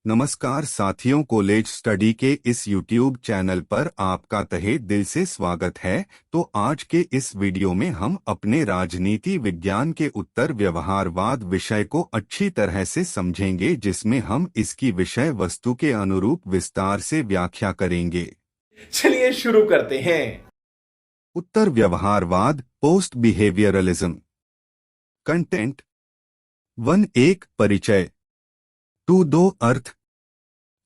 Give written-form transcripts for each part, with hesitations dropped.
नमस्कार साथियों, college study के इस YouTube चैनल पर आपका तहे दिल से स्वागत है। तो आज के इस वीडियो में हम अपने राजनीति विज्ञान के उत्तर व्यवहारवाद विषय को अच्छी तरह से समझेंगे, जिसमें हम इसकी विषय वस्तु के अनुरूप विस्तार से व्याख्या करेंगे। चलिए शुरू करते हैं। उत्तर व्यवहारवाद, पोस्ट बिहेवियरलिज्म। कंटेंट 1 परिचय, 2 अर्थ,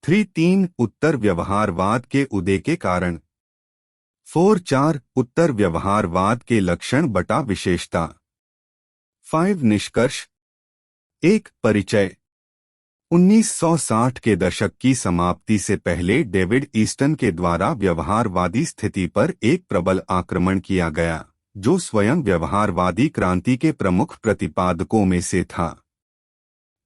3 उत्तर व्यवहारवाद के उदय के कारण, 4 उत्तर व्यवहारवाद के लक्षण बटा विशेषता, 5 निष्कर्ष। 1 परिचय। 1960 के दशक की समाप्ति से पहले डेविड ईस्टन के द्वारा व्यवहारवादी स्थिति पर एक प्रबल आक्रमण किया गया, जो स्वयं व्यवहारवादी क्रांति के प्रमुख प्रतिपादकों में से था।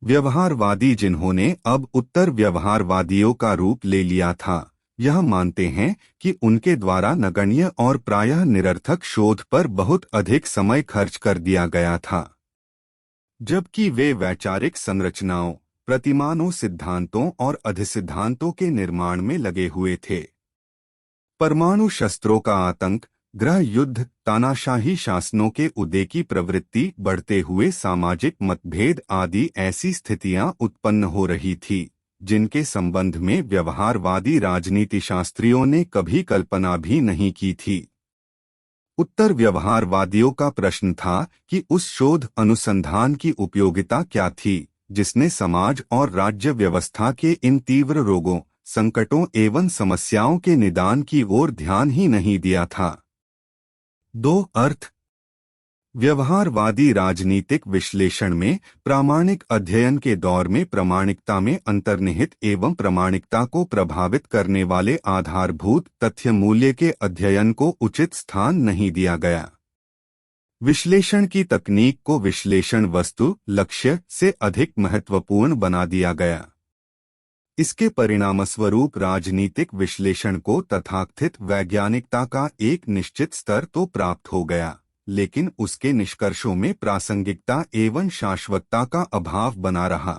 व्यवहारवादी, जिन्होंने अब उत्तर व्यवहारवादियों का रूप ले लिया था, यह मानते हैं कि उनके द्वारा नगण्य और प्रायः निरर्थक शोध पर बहुत अधिक समय खर्च कर दिया गया था, जबकि वे वैचारिक संरचनाओं, प्रतिमानों, सिद्धांतों और अधिसिद्धांतों के निर्माण में लगे हुए थे। परमाणु शस्त्रों का आतंक, गृह युद्ध, तानाशाही शासनों के उदय की प्रवृत्ति, बढ़ते हुए सामाजिक मतभेद आदि ऐसी स्थितियां उत्पन्न हो रही थी जिनके संबंध में व्यवहारवादी राजनीतिशास्त्रियों ने कभी कल्पना भी नहीं की थी। उत्तर व्यवहारवादियों का प्रश्न था कि उस शोध अनुसंधान की उपयोगिता क्या थी जिसने समाज और राज्य व्यवस्था के इन तीव्र रोगों, संकटों एवं समस्याओं के निदान की ओर ध्यान ही नहीं दिया था। 2 अर्थ। व्यवहारवादी राजनीतिक विश्लेषण में प्रामाणिक अध्ययन के दौर में प्रामाणिकता में अंतर्निहित एवं प्रामाणिकता को प्रभावित करने वाले आधारभूत तथ्य मूल्य के अध्ययन को उचित स्थान नहीं दिया गया। विश्लेषण की तकनीक को विश्लेषण वस्तु लक्ष्य से अधिक महत्वपूर्ण बना दिया गया। इसके परिणामस्वरूप राजनीतिक विश्लेषण को तथाकथित वैज्ञानिकता का एक निश्चित स्तर तो प्राप्त हो गया, लेकिन उसके निष्कर्षों में प्रासंगिकता एवं शाश्वतता का अभाव बना रहा।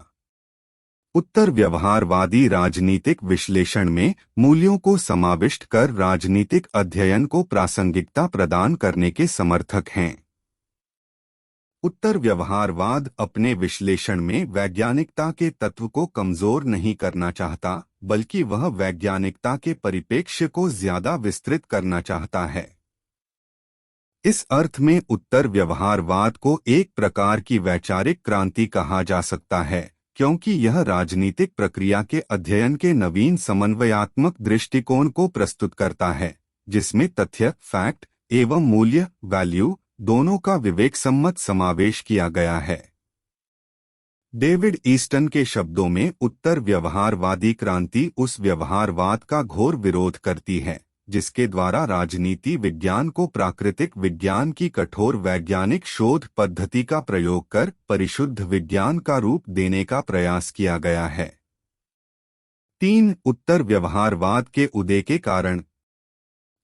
उत्तर व्यवहारवादी राजनीतिक विश्लेषण में मूल्यों को समाविष्ट कर राजनीतिक अध्ययन को प्रासंगिकता प्रदान करने के समर्थक हैं। उत्तर व्यवहारवाद अपने विश्लेषण में वैज्ञानिकता के तत्व को कमजोर नहीं करना चाहता, बल्कि वह वैज्ञानिकता के परिप्रेक्ष्य को ज्यादा विस्तृत करना चाहता है। इस अर्थ में उत्तर व्यवहारवाद को एक प्रकार की वैचारिक क्रांति कहा जा सकता है, क्योंकि यह राजनीतिक प्रक्रिया के अध्ययन के नवीन समन्वयात्मक दृष्टिकोण को प्रस्तुत करता है, जिसमें तथ्य फैक्ट एवं मूल्य वैल्यू दोनों का विवेकसम्मत समावेश किया गया है। डेविड ईस्टन के शब्दों में उत्तर व्यवहारवादी क्रांति उस व्यवहारवाद का घोर विरोध करती है जिसके द्वारा राजनीति विज्ञान को प्राकृतिक विज्ञान की कठोर वैज्ञानिक शोध पद्धति का प्रयोग कर परिशुद्ध विज्ञान का रूप देने का प्रयास किया गया है। 3 उत्तर व्यवहारवाद के उदय के कारण।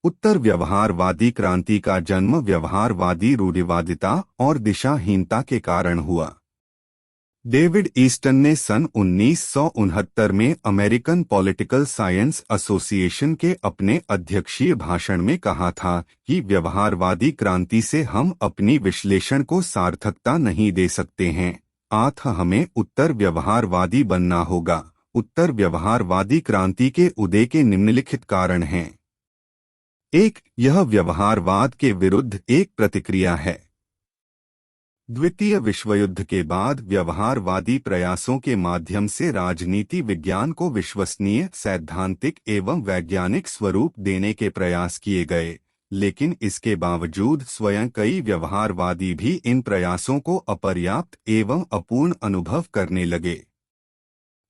उत्तर व्यवहारवादी क्रांति का जन्म व्यवहारवादी रूढ़िवादिता और दिशाहीनता के कारण हुआ। डेविड ईस्टन ने सन 1969 में अमेरिकन पॉलिटिकल साइंस एसोसिएशन के अपने अध्यक्षीय भाषण में कहा था कि व्यवहारवादी क्रांति से हम अपनी विश्लेषण को सार्थकता नहीं दे सकते हैं, अतः हमें उत्तर व्यवहारवादी बनना होगा। उत्तर व्यवहारवादी क्रांति के उदय के निम्नलिखित कारण हैं। 1. यह व्यवहारवाद के विरुद्ध एक प्रतिक्रिया है। द्वितीय विश्वयुद्ध के बाद व्यवहारवादी प्रयासों के माध्यम से राजनीति विज्ञान को विश्वसनीय, सैद्धांतिक एवं वैज्ञानिक स्वरूप देने के प्रयास किए गए, लेकिन इसके बावजूद स्वयं कई व्यवहारवादी भी इन प्रयासों को अपर्याप्त एवं अपूर्ण अनुभव करने लगे।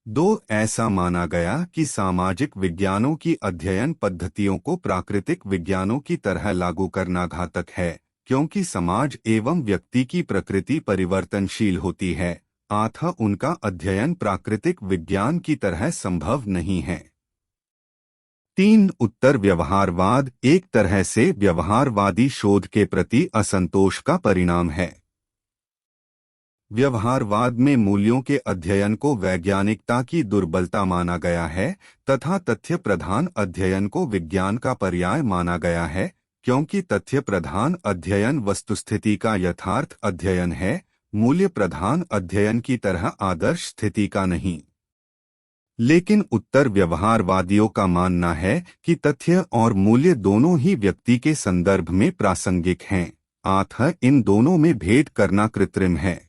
2. ऐसा माना गया कि सामाजिक विज्ञानों की अध्ययन पद्धतियों को प्राकृतिक विज्ञानों की तरह लागू करना घातक है, क्योंकि समाज एवं व्यक्ति की प्रकृति परिवर्तनशील होती है, अतः उनका अध्ययन प्राकृतिक विज्ञान की तरह संभव नहीं है। 3. उत्तर व्यवहारवाद एक तरह से व्यवहारवादी शोध के प्रति असंतोष का परिणाम है। व्यवहारवाद में मूल्यों के अध्ययन को वैज्ञानिकता की दुर्बलता माना गया है तथा तथ्य प्रधान अध्ययन को विज्ञान का पर्याय माना गया है, क्योंकि तथ्य प्रधान अध्ययन वस्तुस्थिति का यथार्थ अध्ययन है, मूल्य प्रधान अध्ययन की तरह आदर्श स्थिति का नहीं। लेकिन उत्तर व्यवहारवादियों का मानना है कि तथ्य और मूल्य दोनों ही व्यक्ति के संदर्भ में प्रासंगिक हैं, अतः इन दोनों में भेद करना कृत्रिम है।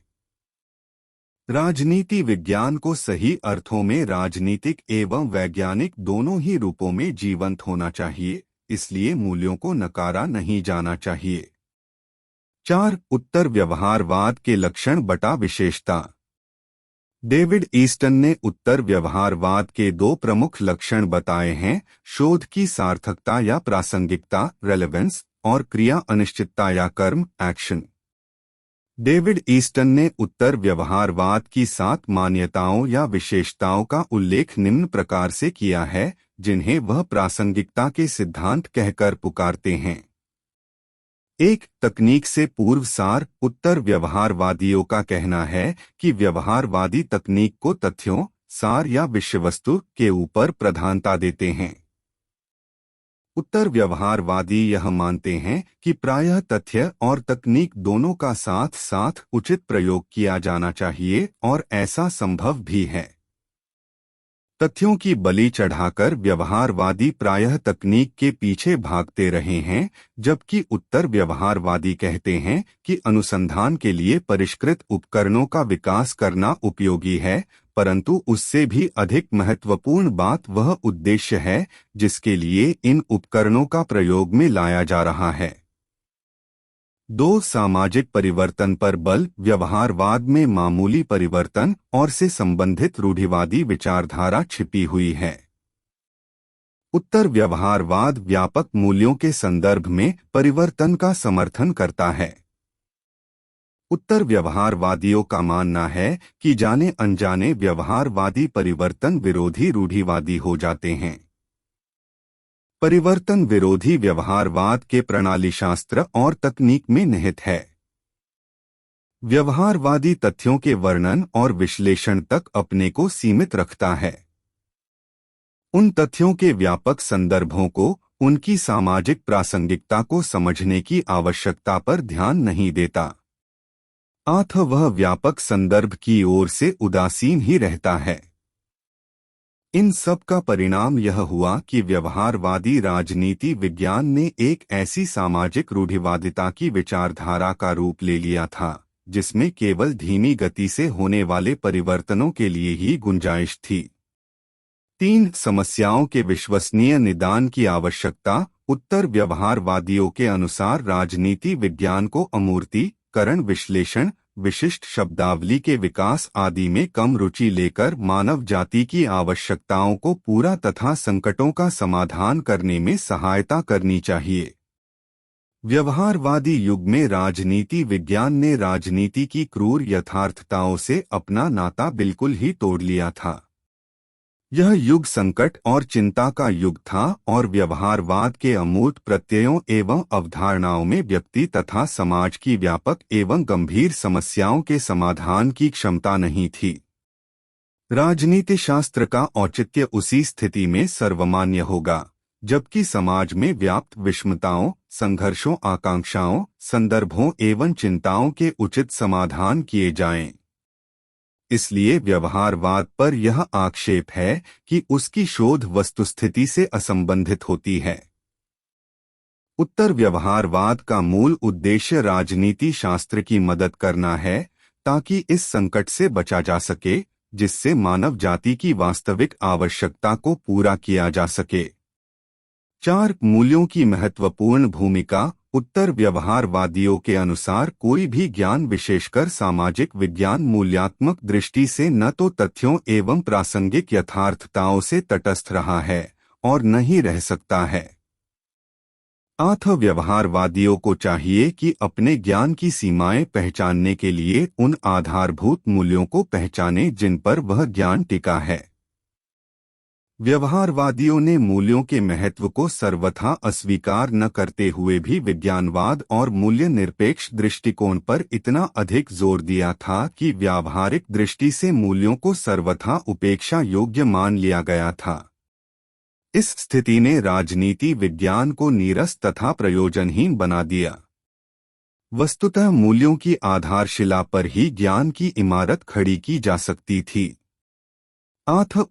राजनीति विज्ञान को सही अर्थों में राजनीतिक एवं वैज्ञानिक दोनों ही रूपों में जीवंत होना चाहिए, इसलिए मूल्यों को नकारा नहीं जाना चाहिए। 4. उत्तर व्यवहारवाद के लक्षण बटा विशेषता। डेविड ईस्टन ने उत्तर व्यवहारवाद के 2 प्रमुख लक्षण बताए हैं, शोध की सार्थकता या प्रासंगिकता रेलेवेंस और क्रिया अनिश्चितता या कर्म एक्शन। डेविड ईस्टन ने उत्तर व्यवहारवाद की 7 मान्यताओं या विशेषताओं का उल्लेख निम्न प्रकार से किया है, जिन्हें वह प्रासंगिकता के सिद्धांत कहकर पुकारते हैं। 1. तकनीक से पूर्व सार। उत्तर व्यवहारवादियों का कहना है कि व्यवहारवादी तकनीक को तथ्यों, सार या विषयवस्तु के ऊपर प्रधानता देते हैं। उत्तर व्यवहारवादी यह मानते हैं कि प्रायः तथ्य और तकनीक दोनों का साथ साथ उचित प्रयोग किया जाना चाहिए और ऐसा संभव भी है। तथ्यों की बलि चढ़ाकर व्यवहारवादी प्रायः तकनीक के पीछे भागते रहे हैं, जबकि उत्तर व्यवहारवादी कहते हैं कि अनुसंधान के लिए परिष्कृत उपकरणों का विकास करना उपयोगी है, परंतु उससे भी अधिक महत्वपूर्ण बात वह उद्देश्य है जिसके लिए इन उपकरणों का प्रयोग में लाया जा रहा है। 2. सामाजिक परिवर्तन पर बल। व्यवहारवाद में मामूली परिवर्तन और से संबंधित रूढ़िवादी विचारधारा छिपी हुई है। उत्तर व्यवहारवाद व्यापक मूल्यों के संदर्भ में परिवर्तन का समर्थन करता है। उत्तर व्यवहारवादियों का मानना है कि जाने अनजाने व्यवहारवादी परिवर्तन विरोधी रूढ़िवादी हो जाते हैं। परिवर्तन विरोधी व्यवहारवाद के प्रणालीशास्त्र और तकनीक में निहित है। व्यवहारवादी तथ्यों के वर्णन और विश्लेषण तक अपने को सीमित रखता है। उन तथ्यों के व्यापक संदर्भों को, उनकी सामाजिक प्रासंगिकता को समझने की आवश्यकता पर ध्यान नहीं देता, अतः वह व्यापक संदर्भ की ओर से उदासीन ही रहता है। इन सब का परिणाम यह हुआ कि व्यवहारवादी राजनीति विज्ञान ने एक ऐसी सामाजिक रूढ़िवादिता की विचारधारा का रूप ले लिया था जिसमें केवल धीमी गति से होने वाले परिवर्तनों के लिए ही गुंजाइश थी। 3. समस्याओं के विश्वसनीय निदान की आवश्यकता। उत्तर व्यवहारवादियों के अनुसार राजनीति विज्ञान को अमूर्तीकरण विश्लेषण, विशिष्ट शब्दावली के विकास आदि में कम रुचि लेकर मानव जाति की आवश्यकताओं को पूरा तथा संकटों का समाधान करने में सहायता करनी चाहिए। व्यवहारवादी युग में राजनीति विज्ञान ने राजनीति की क्रूर यथार्थताओं से अपना नाता बिल्कुल ही तोड़ लिया था। यह युग संकट और चिंता का युग था और व्यवहारवाद के अमूर्त प्रत्ययों एवं अवधारणाओं में व्यक्ति तथा समाज की व्यापक एवं गंभीर समस्याओं के समाधान की क्षमता नहीं थी। राजनीति शास्त्र का औचित्य उसी स्थिति में सर्वमान्य होगा जबकि समाज में व्याप्त विषमताओं, संघर्षों, आकांक्षाओं, संदर्भों एवं चिंताओं के उचित समाधान किए जाएं। इसलिए व्यवहारवाद पर यह आक्षेप है कि उसकी शोध वस्तुस्थिति से असंबंधित होती है। उत्तर व्यवहारवाद का मूल उद्देश्य राजनीति शास्त्र की मदद करना है ताकि इस संकट से बचा जा सके जिससे मानव जाति की वास्तविक आवश्यकता को पूरा किया जा सके। 4. मूल्यों की महत्वपूर्ण भूमिका। उत्तर व्यवहारवादियों के अनुसार कोई भी ज्ञान विशेषकर सामाजिक विज्ञान मूल्यात्मक दृष्टि से न तो तथ्यों एवं प्रासंगिक यथार्थताओं से तटस्थ रहा है और न ही रह सकता है। अतः व्यवहारवादियों को चाहिए कि अपने ज्ञान की सीमाएं पहचानने के लिए उन आधारभूत मूल्यों को पहचाने जिन पर वह ज्ञान टिका है। व्यवहारवादियों ने मूल्यों के महत्व को सर्वथा अस्वीकार न करते हुए भी विज्ञानवाद और मूल्य निरपेक्ष दृष्टिकोण पर इतना अधिक जोर दिया था कि व्यावहारिक दृष्टि से मूल्यों को सर्वथा उपेक्षा योग्य मान लिया गया था। इस स्थिति ने राजनीति विज्ञान को नीरस तथा प्रयोजनहीन बना दिया। वस्तुतः मूल्यों की आधारशिला पर ही ज्ञान की इमारत खड़ी की जा सकती थी।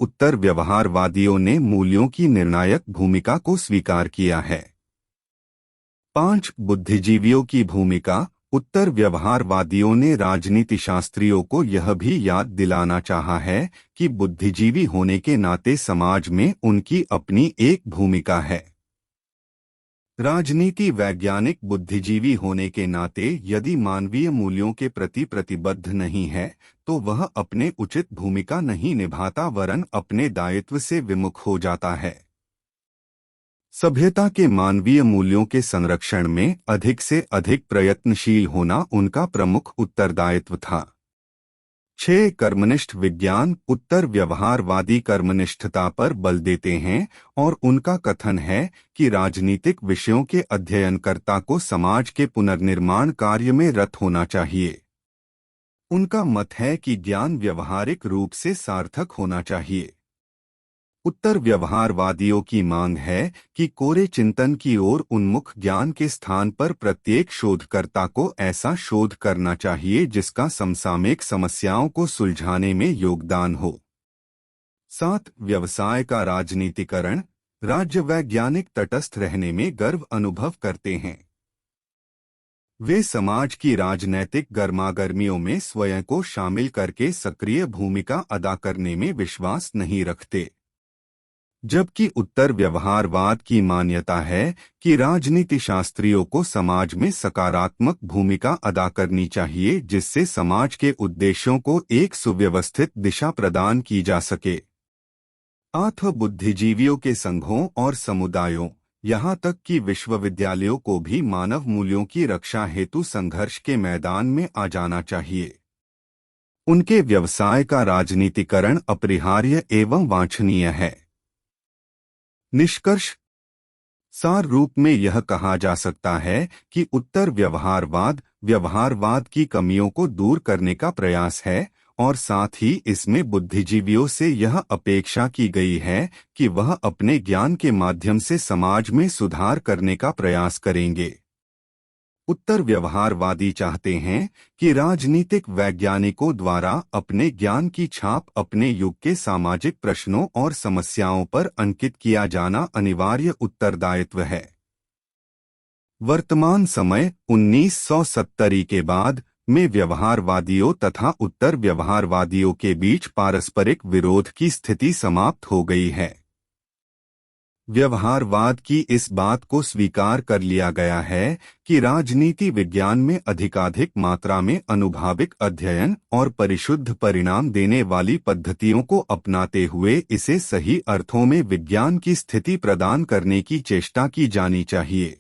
उत्तर व्यवहारवादियों ने मूल्यों की निर्णायक भूमिका को स्वीकार किया है। 5 बुद्धिजीवियों की भूमिका। उत्तर व्यवहारवादियों ने राजनीतिशास्त्रियों को यह भी याद दिलाना चाहा है कि बुद्धिजीवी होने के नाते समाज में उनकी अपनी एक भूमिका है। राजनीति वैज्ञानिक बुद्धिजीवी होने के नाते यदि मानवीय मूल्यों के प्रति प्रतिबद्ध नहीं है तो वह अपने उचित भूमिका नहीं निभाता वरन अपने दायित्व से विमुख हो जाता है। सभ्यता के मानवीय मूल्यों के संरक्षण में अधिक से अधिक प्रयत्नशील होना उनका प्रमुख उत्तरदायित्व था। 6 कर्मनिष्ठ विज्ञान। उत्तर व्यवहारवादी कर्मनिष्ठता पर बल देते हैं और उनका कथन है कि राजनीतिक विषयों के अध्ययनकर्ता को समाज के पुनर्निर्माण कार्य में रत होना चाहिए। उनका मत है कि ज्ञान व्यवहारिक रूप से सार्थक होना चाहिए। उत्तर व्यवहारवादियों की मांग है कि कोरे चिंतन की ओर उन्मुख ज्ञान के स्थान पर प्रत्येक शोधकर्ता को ऐसा शोध करना चाहिए जिसका समसामयिक समस्याओं को सुलझाने में योगदान हो। 7 व्यवसाय का राजनीतिकरण। राज्य वैज्ञानिक तटस्थ रहने में गर्व अनुभव करते हैं। वे समाज की राजनैतिक गर्मागर्मियों में स्वयं को शामिल करके सक्रिय भूमिका अदा करने में विश्वास नहीं रखते। जबकि उत्तर व्यवहारवाद की मान्यता है कि राजनीतिशास्त्रियों को समाज में सकारात्मक भूमिका अदा करनी चाहिए जिससे समाज के उद्देश्यों को एक सुव्यवस्थित दिशा प्रदान की जा सके। 8 बुद्धिजीवियों के संघों और समुदायों, यहाँ तक कि विश्वविद्यालयों को भी मानव मूल्यों की रक्षा हेतु संघर्ष के मैदान में आ जाना चाहिए। उनके व्यवसाय का राजनीतिकरण अपरिहार्य एवं वांछनीय है। निष्कर्ष। सार रूप में यह कहा जा सकता है कि उत्तर व्यवहारवाद की कमियों को दूर करने का प्रयास है और साथ ही इसमें बुद्धिजीवियों से यह अपेक्षा की गई है कि वह अपने ज्ञान के माध्यम से समाज में सुधार करने का प्रयास करेंगे। उत्तर व्यवहारवादी चाहते हैं कि राजनीतिक वैज्ञानिकों द्वारा अपने ज्ञान की छाप अपने युग के सामाजिक प्रश्नों और समस्याओं पर अंकित किया जाना अनिवार्य उत्तरदायित्व है। वर्तमान समय 1970 के बाद में व्यवहारवादियों तथा उत्तर व्यवहारवादियों के बीच पारस्परिक विरोध की स्थिति समाप्त हो गई है। व्यवहारवाद की इस बात को स्वीकार कर लिया गया है कि राजनीति विज्ञान में अधिकाधिक मात्रा में अनुभाविक अध्ययन और परिशुद्ध परिणाम देने वाली पद्धतियों को अपनाते हुए इसे सही अर्थों में विज्ञान की स्थिति प्रदान करने की चेष्टा की जानी चाहिए।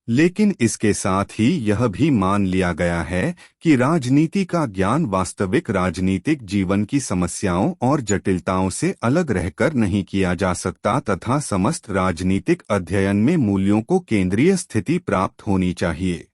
लेकिन इसके साथ ही यह भी मान लिया गया है कि राजनीति का ज्ञान वास्तविक राजनीतिक जीवन की समस्याओं और जटिलताओं से अलग रहकर नहीं किया जा सकता तथा समस्त राजनीतिक अध्ययन में मूल्यों को केंद्रीय स्थिति प्राप्त होनी चाहिए।